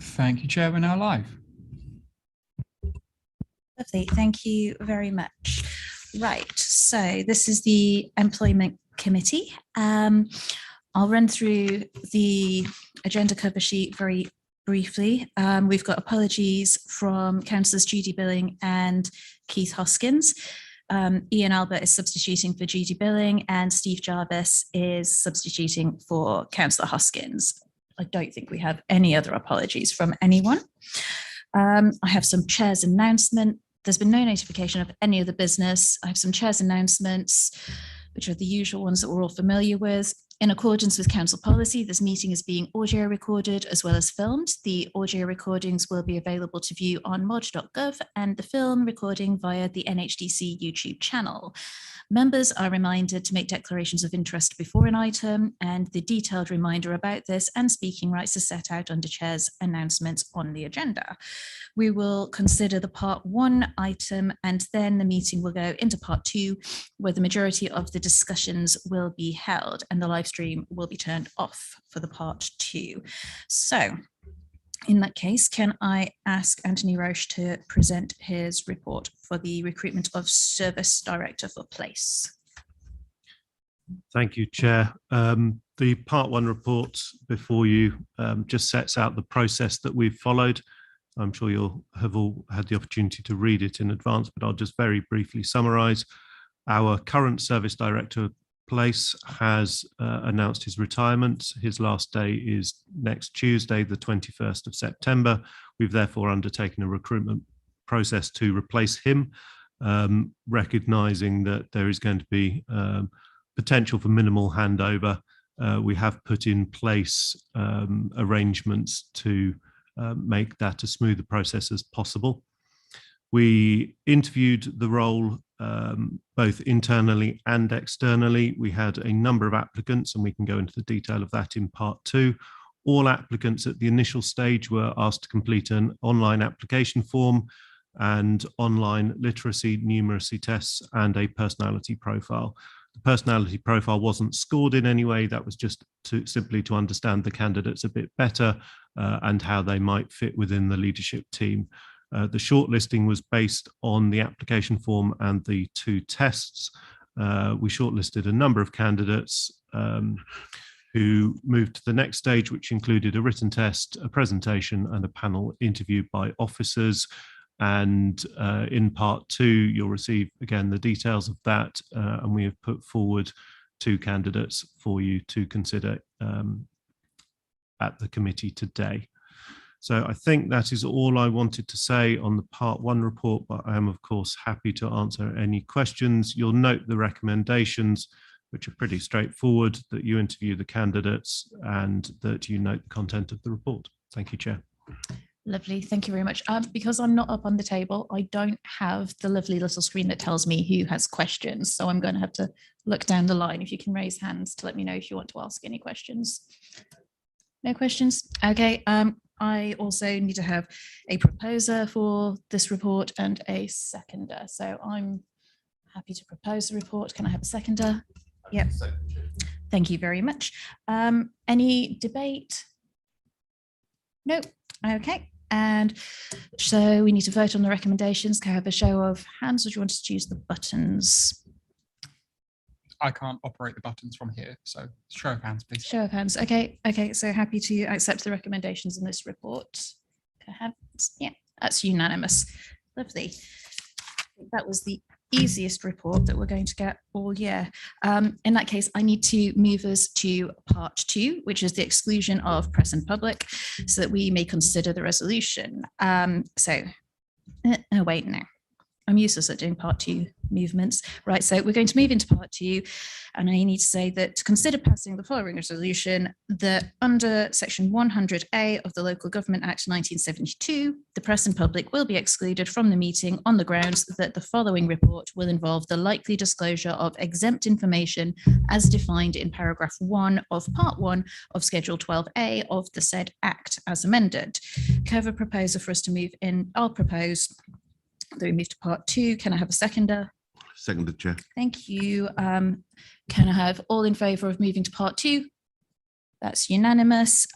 Thank you, Chair. We're now live. Lovely, thank you very much. Right, so this is the Employment Committee. I'll run through the agenda cover sheet very briefly. We've got apologies from Councillors Judy Billing and Keith Hoskins. Ian Albert is substituting for Judy Billing and Steve Jarvis is substituting for Councillor Hoskins. I don't think we have any other apologies from anyone. I have some chair's announcement. There's been no notification of any other business. I have some chair's announcements, which are the usual ones that we're all familiar with. In accordance with council policy, this meeting is being audio recorded as well as filmed. The audio recordings will be available to view on mod.gov and the film recording via the NHDC YouTube channel. Members are reminded to make declarations of interest before an item, and the detailed reminder about this and speaking rights are set out under Chair's announcements on the agenda. We will consider the part 1 item and then the meeting will go into part 2 where the majority of the discussions will be held and the live stream will be turned off for the part 2. So in that case, can I ask Anthony Roche to present his report for the recruitment of Service Director for Place? Thank you, Chair. The Part 1 report before you just sets out the process that we've followed. I'm sure you'll have all had the opportunity to read it in advance, but I'll just very briefly summarise. Our current Service Director Place has announced his retirement. His last day is next Tuesday, the 21st of September. We've therefore undertaken a recruitment process to replace him, recognising that there is going to be potential for minimal handover. We have put in place arrangements to make that as smooth a process as possible. We interviewed the role both internally and externally. We had a number of applicants, and we can go into the detail of that in part 2. All applicants at the initial stage were asked to complete an online application form and online literacy, numeracy tests, and a personality profile. The personality profile wasn't scored in any way. That was just simply to understand the candidates a bit better and how they might fit within the leadership team. The shortlisting was based on the application form and the 2 tests. We shortlisted a number of candidates who moved to the next stage, which included a written test, a presentation, and a panel interview by officers. And in part 2, you'll receive again the details of that, and we have put forward 2 candidates for you to consider at the committee today. So I think that is all I wanted to say on the part 1 report, but I am of course happy to answer any questions. You'll note the recommendations, which are pretty straightforward, that you interview the candidates and that you note the content of the report. Thank you, Chair. Lovely, thank you very much. Because I'm not up on the table, I don't have the lovely little screen that tells me who has questions. So I'm going to have to look down the line. If you can raise hands to let me know if you want to ask any questions. No questions? Okay. I also need to have a proposer for this report and a seconder. So I'm happy to propose the report. Can I have a seconder? Yep. Thank you very much. Any debate? No. Okay. And so we need to vote on the recommendations. Can I have a show of hands, or do you want us to use the buttons? I can't operate the buttons from here, so show of hands, please. Show of hands. Okay. Okay. So happy to accept the recommendations in this report. Can I have, yeah, that's unanimous. Lovely. That was the easiest report that we're going to get all year. In that case, I need to move us to part 2, which is the exclusion of press and public, so that we may consider the resolution. Oh, wait, no. I'm useless at doing part 2 movements. Right, so we're going to move into part 2, and I need to say that to consider passing the following resolution, that under section 100A of the Local Government Act 1972, the press and public will be excluded from the meeting on the grounds that the following report will involve the likely disclosure of exempt information as defined in paragraph 1 of part 1 of schedule 12A of the said act as amended. Can I have a proposer for us to move in? I'll propose that we move to part 2. Can I have a seconder? Seconded, Chair. Thank you. Can I have all in favour of moving to part 2? That's unanimous.